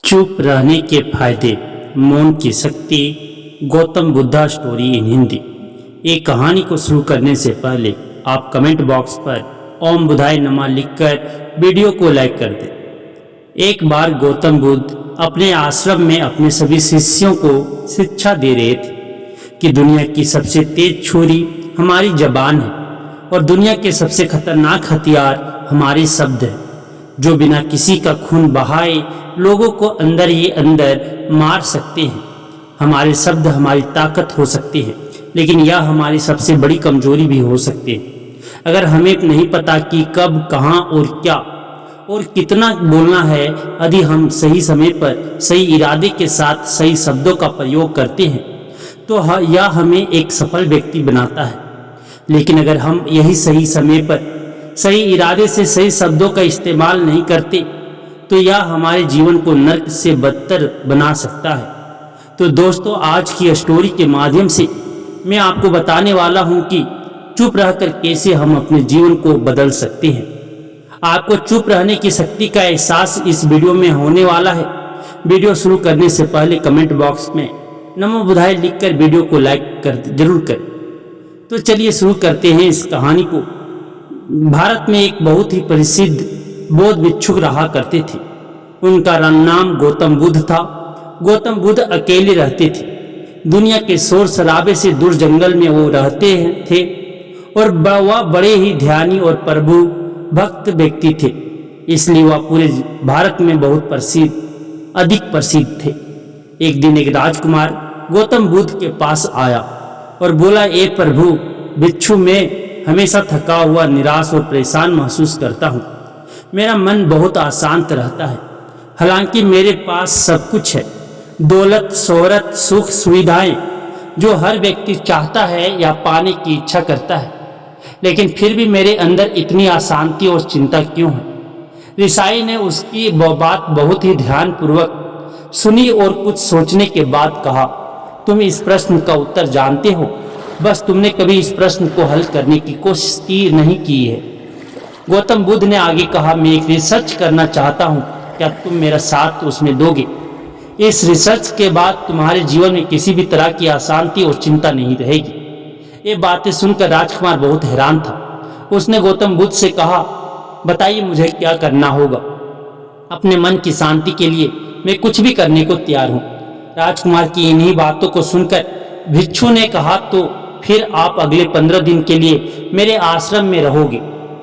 चुप रहने के फायदे, मौन की शक्ति। Gautam Buddha story in Hindi. एक कहानी को शुरू करने से पहले आप कमेंट बॉक्स पर ओम बुद्धाय नमः लिखकर वीडियो को लाइक कर दें। एक बार गौतम बुद्ध अपने आश्रम में अपने सभी शिष्यों को शिक्षा दे रहे थे कि दुनिया की सबसे तेज छुरी हमारी जबान है और दुनिया के सबसे खतरनाक हथियार हमारे शब्द हैं, जो बिना किसी का खून बहाए लोगों को अंदर ही अंदर मार सकते हैं। हमारे शब्द हमारी ताकत हो सकते हैं, लेकिन यह हमारी सबसे बड़ी कमजोरी भी हो सकते हैं। अगर हमें नहीं पता कि कब, कहाँ और क्या और कितना बोलना है, यदि हम सही समय पर सही इरादे के साथ सही शब्दों का प्रयोग करते हैं तो यह हमें एक सफल व्यक्ति बनाता है। लेकिन अगर हम यही सही समय पर सही इरादे से सही शब्दों का इस्तेमाल नहीं करते तो यह हमारे जीवन को नर्क से बदतर बना सकता है। तो दोस्तों, आज की स्टोरी के माध्यम से मैं आपको बताने वाला हूं कि चुप रहकर कैसे हम अपने जीवन को बदल सकते हैं। आपको चुप रहने की शक्ति का एहसास इस वीडियो में होने वाला है। वीडियो शुरू करने से पहले कमेंट बॉक्स में नमो बुद्धाय लिखकर वीडियो को लाइक जरूर करें। तो चलिए शुरू करते हैं इस कहानी को। भारत में एक बहुत ही प्रसिद्ध बौद्ध भिक्षुक रहा करते थे। उनका नाम गौतम बुद्ध था। गौतम बुद्ध अकेले रहते थे। दुनिया के शोर शराबे से दूर जंगल में वो रहते थे और वह बड़े ही ध्यानी और प्रभु भक्त व्यक्ति थे, इसलिए वह पूरे भारत में बहुत अधिक प्रसिद्ध थे। एक दिन एक राजकुमार गौतम बुद्ध के पास आया और बोला, ए प्रभु भिक्षु, मैं हमेशा थका हुआ, निराश और परेशान महसूस करता हूँ। मेरा मन बहुत अशांत रहता है। हालांकि मेरे पास सब कुछ है, दौलत, शोहरत, सुख, सुविधाएं, जो हर व्यक्ति चाहता है या पाने की इच्छा करता है, लेकिन फिर भी मेरे अंदर इतनी अशांति और चिंता क्यों है? ऋषि ने उसकी बात बहुत ही ध्यानपूर्वक सुनी और कुछ सोचने के बाद कहा, तुम इस प्रश्न का उत्तर जानते हो, बस तुमने कभी इस प्रश्न को हल करने की कोशिश नहीं की है। गौतम बुद्ध ने आगे कहा, मैं एक रिसर्च करना चाहता हूँ, क्या तुम मेरा साथ उसमें दोगे? इस रिसर्च के बाद तुम्हारे जीवन में किसी भी तरह की अशांति और चिंता नहीं रहेगी। ये बातें सुनकर राजकुमार बहुत हैरान था। उसने गौतम बुद्ध से कहा, बताइए मुझे क्या करना होगा? अपने मन की शांति के लिए मैं कुछ भी करने को तैयार हूँ। राजकुमार की इन्हीं बातों को सुनकर भिक्षु ने कहा, तो फिर आप अगले 15 दिन के लिए मेरे आश्रम में रहोगे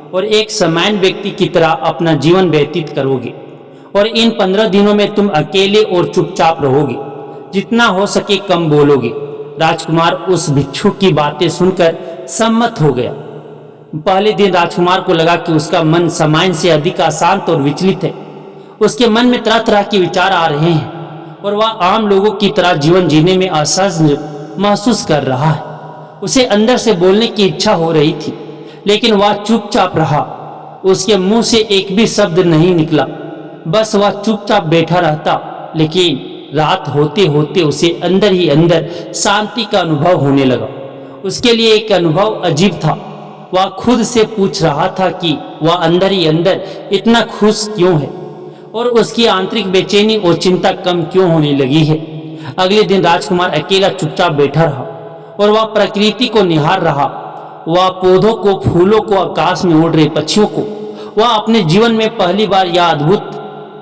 और एक सामान्य व्यक्ति की तरह अपना जीवन व्यतीत करोगे, और इन 15 दिनों में तुम अकेले और चुपचाप रहोगे, जितना हो सके कम बोलोगे। राजकुमार उस भिक्षु की बातें सुनकर सम्मत हो गया। पहले दिन राजकुमार को लगा कि उसका मन सामान्य से अधिक अशांत और विचलित है। उसके मन में तरह तरह के विचार आ रहे हैं और वह आम लोगों की तरह जीवन जीने में असहज महसूस कर रहा है। उसे अंदर से बोलने की इच्छा हो रही थी, लेकिन वह चुपचाप रहा। उसके मुंह से एक भी शब्द नहीं निकला, बस वह चुपचाप बैठा रहता। लेकिन रात होते होते उसे अंदर ही अंदर शांति का अनुभव होने लगा। उसके लिए एक अनुभव अजीब था। वह खुद से पूछ रहा था कि वह अंदर ही अंदर इतना खुश क्यों है और उसकी आंतरिक बेचैनी और चिंता कम क्यों होने लगी है। अगले दिन राजकुमार अकेला चुपचाप बैठा रहा और वह प्रकृति को निहार रहा। वह पौधों को, फूलों को, आकाश में उड़ रहे पक्षियों को। वह अपने जीवन में पहली बार यह अद्भुत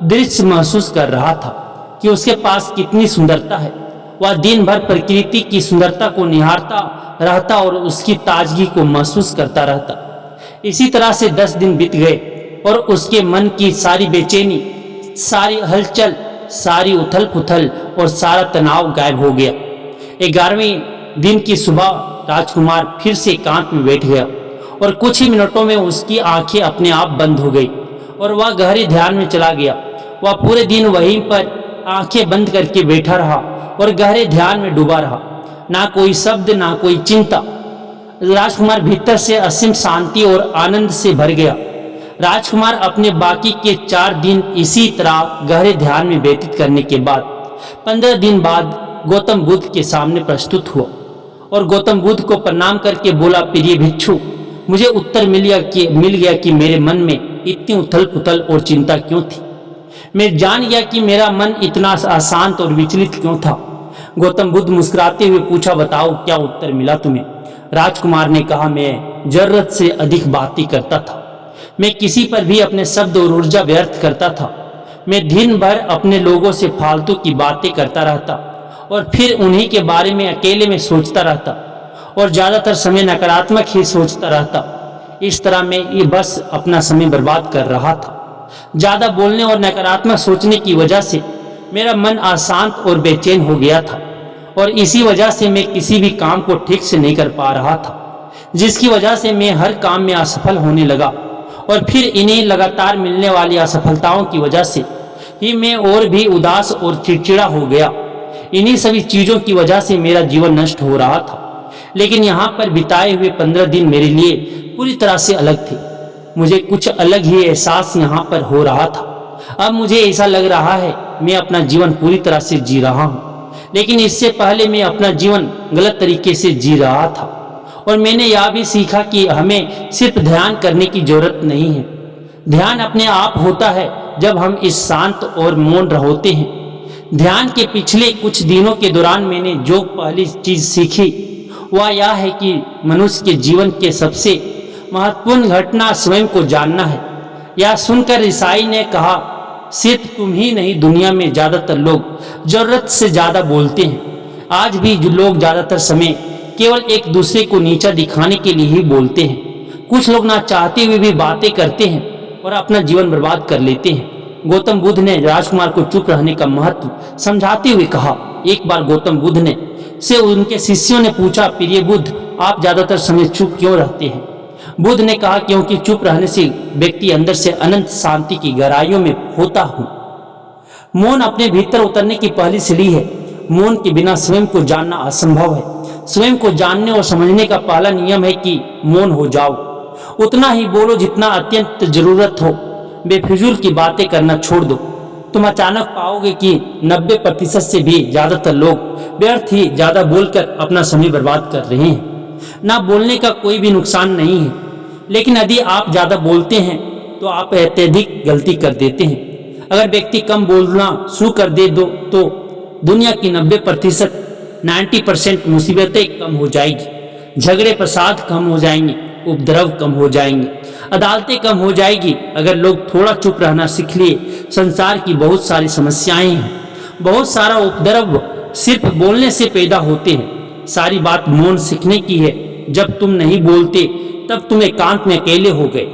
दृश्य महसूस कर रहा था कि उसके पास कितनी सुंदरता है। वह दिन भर प्रकृति की सुंदरता को निहारता रहता और उसकी ताजगी को महसूस करता रहता। इसी तरह से 10 दिन बीत गए और उसके मन की सारी बेचैनी, सारी हलचल, सारी उथल पुथल और सारा तनाव गायब हो गया। 11वें दिन की सुबह राजकुमार फिर से एकांत में बैठ गया और कुछ ही मिनटों में उसकी आंखें अपने आप बंद हो गई और वह गहरे ध्यान में चला गया। वह पूरे दिन वहीं पर आंखें बंद करके बैठा रहा और गहरे ध्यान में डूबा रहा। ना कोई शब्द, ना कोई चिंता। राजकुमार भीतर से असीम शांति और आनंद से भर गया। राजकुमार अपने बाकी के 4 दिन इसी तरह गहरे ध्यान में व्यतीत करने के बाद 15 दिन बाद गौतम बुद्ध के सामने प्रस्तुत हुआ और गौतम बुद्ध को प्रणाम करके बोला, प्रिय भिक्षु, मुझे उत्तर मिल गया कि मेरे मन में इतनी उथल पुथल और चिंता क्यों थी। मैं जान गया कि मेरा मन इतना अशांत और विचलित क्यों था। गौतम बुद्ध मुस्कुराते हुए पूछा, बताओ क्या उत्तर मिला तुम्हें? राजकुमार ने कहा, मैं जरूरत से अधिक बातें करता था। मैं किसी पर भी अपने शब्द और ऊर्जा व्यर्थ करता था। मैं दिन भर अपने लोगों से फालतू की बातें करता रहता और फिर उन्हीं के बारे में अकेले में सोचता रहता और ज़्यादातर समय नकारात्मक ही सोचता रहता। इस तरह मैं ये बस अपना समय बर्बाद कर रहा था। ज़्यादा बोलने और नकारात्मक सोचने की वजह से मेरा मन अशांत और बेचैन हो गया था और इसी वजह से मैं किसी भी काम को ठीक से नहीं कर पा रहा था, जिसकी वजह से मैं हर काम में असफल होने लगा और फिर इन्हीं लगातार मिलने वाली असफलताओं की वजह से ही मैं और भी उदास और चिड़चिड़ा हो गया। इन्हीं सभी चीज़ों की वजह से मेरा जीवन नष्ट हो रहा था। लेकिन यहाँ पर बिताए हुए 15 दिन मेरे लिए पूरी तरह से अलग थे। मुझे कुछ अलग ही एहसास यहाँ पर हो रहा था। अब मुझे ऐसा लग रहा है मैं अपना जीवन पूरी तरह से जी रहा हूँ, लेकिन इससे पहले मैं अपना जीवन गलत तरीके से जी रहा था। और मैंने यह भी सीखा कि हमें सिर्फ ध्यान करने की जरूरत नहीं है। ध्यान अपने आप होता है जब हम इस शांत और मौन होते हैं। ध्यान के पिछले कुछ दिनों के दौरान मैंने जो पहली चीज सीखी वह यह है कि मनुष्य के जीवन के सबसे महत्वपूर्ण घटना स्वयं को जानना है। यह सुनकर ईसाई ने कहा, सिर्फ तुम ही नहीं, दुनिया में ज्यादातर लोग जरूरत से ज्यादा बोलते हैं। आज भी जो लोग ज्यादातर समय केवल एक दूसरे को नीचा दिखाने के लिए ही बोलते हैं। कुछ लोग ना चाहते हुए भी बातें करते हैं और अपना जीवन बर्बाद कर लेते हैं। गौतम बुद्ध ने राजकुमार को चुप रहने का महत्व समझाते हुए कहा। एक बार गौतम बुद्ध ने से उनके शिष्यों ने पूछा, प्रिय बुद्ध, आप ज्यादातर समय चुप क्यों रहते हैं? बुद्ध ने कहा, क्योंकि चुप रहने से व्यक्ति अंदर से अनंत शांति की गहराइयों में होता हूँ। मौन अपने भीतर उतरने की पहली सीढ़ी है। मौन के बिना स्वयं को जानना असंभव है। स्वयं को जानने और समझने का पहला नियम है कि मौन हो जाओ। उतना ही बोलो जितना अत्यंत जरूरत हो। बेफिजूल की बातें करना छोड़ दो। तुम अचानक पाओगे कि 90% से भी ज्यादातर लोग व्यर्थ ही ज्यादा बोलकर अपना समय बर्बाद कर रहे हैं। ना बोलने का कोई भी नुकसान नहीं है, लेकिन यदि आप ज्यादा बोलते हैं तो आप अत्यधिक गलती कर देते हैं। अगर व्यक्ति कम बोलना शुरू कर दे दो तो दुनिया की 90% मुसीबतें कम हो जाएगी, झगड़े फसाद कम हो जाएंगे, उपद्रव कम हो जाएंगे, अदालतें कम हो जाएगी। अगर लोग थोड़ा चुप रहना सीख लिए, संसार की बहुत सारी समस्याएं हैं, बहुत सारा उपद्रव सिर्फ बोलने से पैदा होते हैं। सारी बात मौन सीखने की है। जब तुम नहीं बोलते तब तुम एकांत में अकेले हो गए।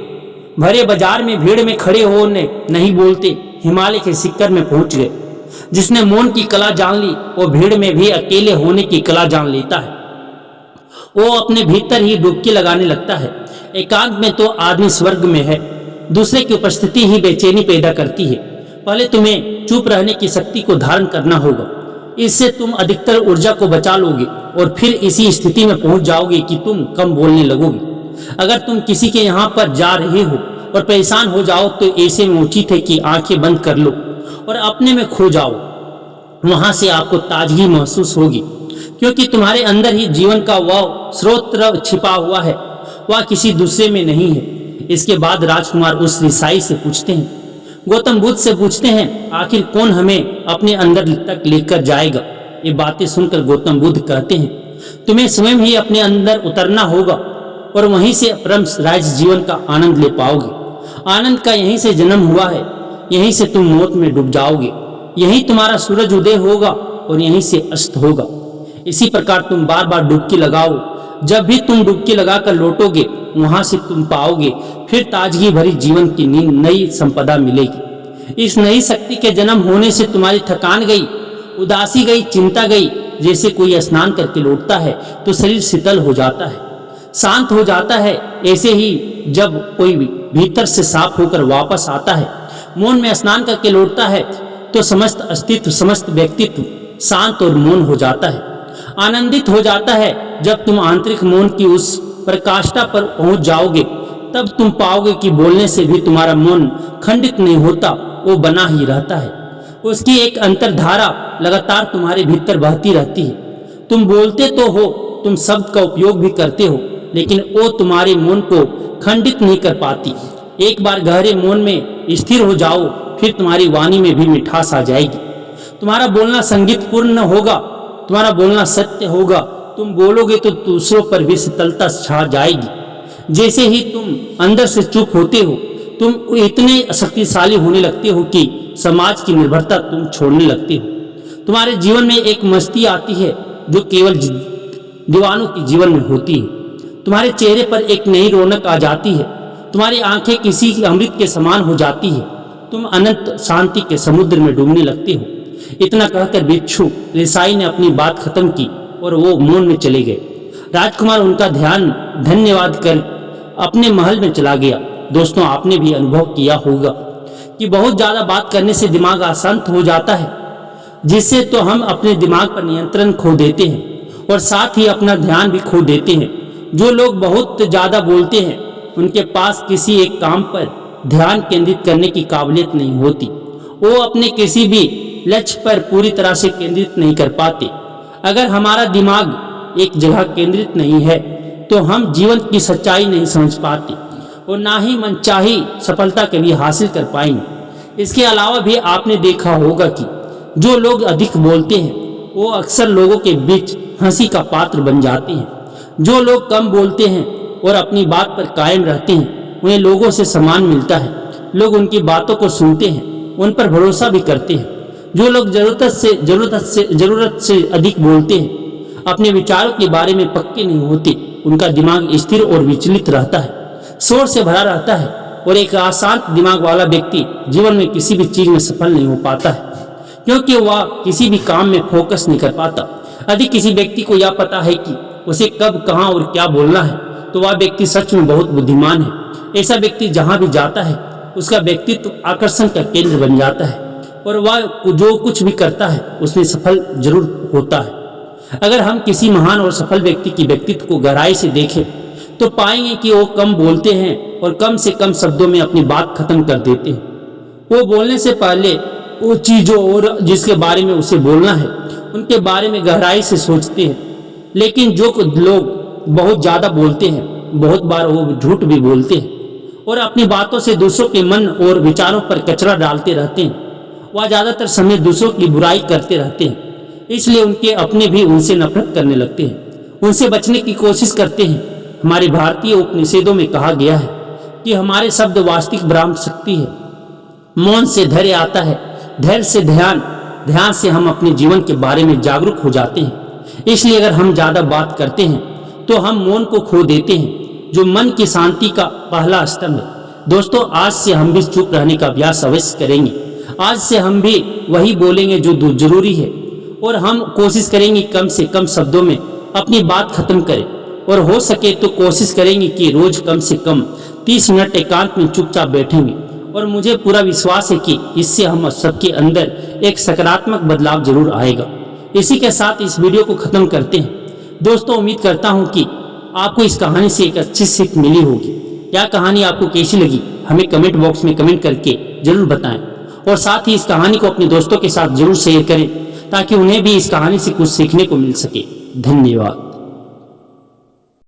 भरे बाजार में भीड़ में खड़े होने नहीं बोलते, हिमालय के शिखर में पहुंच गए। जिसने मौन की कला जान ली वो भीड़ में भी अकेले होने की कला जान लेता है। वो अपने भीतर ही डुबकी लगाने लगता है। एकांत में तो आदमी स्वर्ग में है। दूसरे की उपस्थिति ही बेचैनी पैदा करती है। पहले तुम्हें चुप रहने की शक्ति को धारण करना होगा। इससे तुम अधिकतर ऊर्जा को बचा लोगे और फिर इसी स्थिति में पहुंच जाओगे कि तुम कम बोलने लगोगे। अगर तुम किसी के यहाँ पर जा रहे हो और परेशान हो जाओ तो ऐसे में उचित है कि आंखें बंद कर लो और अपने में खो जाओ। वहां से आपको ताजगी महसूस होगी, क्योंकि तुम्हारे अंदर ही जीवन का वह स्रोत छिपा हुआ है, वह किसी दूसरे में नहीं है। इसके बाद राजकुमार उस ईसाई से पूछते हैं, गौतम बुद्ध से पूछते हैं, आखिर कौन हमें अपने अंदर तक लेकर जाएगा? ये बातें सुनकर गौतम बुद्ध कहते हैं, तुम्हें स्वयं ही अपने अंदर उतरना होगा और वहीं से परम राज जीवन का आनंद ले पाओगे। आनंद का यहीं से जन्म हुआ है, यहीं से तुम मौत में डूब जाओगे। यहीं तुम्हारा सूरज उदय होगा और यहीं से अस्त होगा। इसी प्रकार तुम बार बार डुबकी लगाओ। जब भी तुम डुबकी लगाकर लौटोगे वहां से तुम पाओगे फिर ताजगी भरी जीवन की नई संपदा मिलेगी। इस नई शक्ति के जन्म होने से तुम्हारी थकान गई, उदासी गई, चिंता गई। जैसे कोई स्नान करके लौटता है तो शरीर शीतल हो जाता है, शांत हो जाता है। ऐसे ही जब कोई भीतर से साफ होकर वापस आता है, मौन में स्नान करके लौटता है, तो समस्त अस्तित्व, समस्त व्यक्तित्व शांत और मौन हो जाता है, आनंदित हो जाता है। जब तुम आंतरिक मौन की उस प्रकाष्ठा पर पहुंच जाओगे तब तुम पाओगे कि बोलने से भी तुम्हारा मन खंडित नहीं होता, वो बना ही रहता है। उसकी एक अंतर्धारा लगातार तुम्हारे भीतर बहती रहती है। तुम बोलते तो हो, तुम शब्द का उपयोग भी करते हो, लेकिन वो तुम्हारे मन को खंडित नहीं कर पाती। एक बार गहरे मौन में स्थिर हो जाओ, फिर तुम्हारी वाणी में भी मिठास आ जाएगी। तुम्हारा बोलना संगीतपूर्ण होगा, तुम्हारा बोलना सत्य होगा। तुम बोलोगे तो दूसरों पर भी शीतलता छा जाएगी। जैसे ही तुम अंदर से चुप होते हो, तुम इतने शक्तिशाली होने लगते हो कि समाज की निर्भरता तुम छोड़ने लगते हो। तुम्हारे जीवन में एक मस्ती आती है जो केवल दीवानों के जीवन में होती है। तुम्हारे चेहरे पर एक नई रौनक आ जाती है। तुम्हारी आंखें किसी अमृत के समान हो जाती है। तुम अनंत शांति के समुद्र में डूबने लगते हो। इतना कहकर बिच्छू रेसाई ने अपनी बात खत्म की और वो मौन में चले गए। राजकुमार उनका ध्यान धन्यवाद कर अपने महल में चला गया। दोस्तों, आपने भी अनुभव किया होगा कि बहुत ज्यादा बात करने से दिमाग अशांत हो जाता है, जिससे तो हम अपने दिमाग पर नियंत्रण खो देते हैं और साथ ही अपना ध्यान भी खो देते हैं। जो लोग बहुत ज्यादा बोलते हैं उनके पास किसी एक काम पर ध्यान केंद्रित करने की काबिलियत नहीं होती। वो अपने किसी भी लक्ष्य पर पूरी तरह से केंद्रित नहीं कर पाते। अगर हमारा दिमाग एक जगह केंद्रित नहीं है तो हम जीवन की सच्चाई नहीं समझ पाते और ना ही मनचाही सफलता कभी हासिल कर पाएंगे। इसके अलावा भी आपने देखा होगा कि जो लोग अधिक बोलते हैं वो अक्सर लोगों के बीच हंसी का पात्र बन जाते हैं। जो लोग कम बोलते हैं और अपनी बात पर कायम रहते हैं उन्हें लोगों से सम्मान मिलता है। लोग उनकी बातों को सुनते हैं, उन पर भरोसा भी करते हैं। जो लोग जरूरत से अधिक बोलते हैं, अपने विचारों के बारे में पक्के नहीं होते, उनका दिमाग स्थिर और विचलित रहता है, शोर से भरा रहता है और एक अशांत दिमाग वाला व्यक्ति जीवन में किसी भी चीज में सफल नहीं हो पाता है, क्योंकि वह किसी भी काम में फोकस नहीं कर पाता। यदि किसी व्यक्ति को यह पता है कि उसे कब, कहां और क्या बोलना है, तो वह व्यक्ति सच में बहुत बुद्धिमान है। ऐसा व्यक्ति जहां भी जाता है उसका व्यक्तित्व आकर्षण का केंद्र बन जाता है और वह जो कुछ भी करता है उसमें सफल जरूर होता है। अगर हम किसी महान और सफल व्यक्ति की व्यक्तित्व को गहराई से देखें तो पाएंगे कि वो कम बोलते हैं और कम से कम शब्दों में अपनी बात खत्म कर देते हैं। वो बोलने से पहले वो चीजों और जिसके बारे में उसे बोलना है उनके बारे में गहराई से सोचते हैं। लेकिन जो लोग बहुत ज्यादा बोलते हैं, बहुत बार वो झूठ भी बोलते हैं और अपनी बातों से दूसरों के मन और विचारों पर कचरा डालते रहते हैं। वह ज्यादातर समय दूसरों की बुराई करते रहते हैं, इसलिए उनके अपने भी उनसे नफरत करने लगते हैं, उनसे बचने की कोशिश करते हैं। हमारे भारतीय उपनिषदों में कहा गया है कि हमारे शब्द वास्तविक ब्रह्म शक्ति है। मौन से धैर्य आता है, धैर्य से ध्यान, ध्यान से हम अपने जीवन के बारे में जागरूक हो जाते हैं। इसलिए अगर हम ज्यादा बात करते हैं तो हम मौन को खो देते हैं, जो मन की शांति का पहला स्तंभ है। दोस्तों, आज से हम भी चुप रहने का अभ्यास अवश्य करेंगे। आज से हम भी वही बोलेंगे जो जरूरी है और हम कोशिश करेंगे कम से कम शब्दों में अपनी बात खत्म करें और हो सके तो कोशिश करेंगे कि रोज कम से कम 30 मिनट एकांत में चुपचाप बैठेंगे और मुझे पूरा विश्वास है कि इससे हम सबके अंदर एक सकारात्मक बदलाव जरूर आएगा। इसी के साथ इस वीडियो को खत्म करते हैं। दोस्तों, उम्मीद करता हूं कि आपको इस कहानी से एक अच्छी सीख मिली होगी। यह कहानी आपको कैसी लगी हमें कमेंट बॉक्स में कमेंट करके जरूर बताएं और साथ ही इस कहानी को अपने दोस्तों के साथ जरूर शेयर करें ताकि उन्हें भी इस कहानी से कुछ सीखने को मिल सके। धन्यवाद।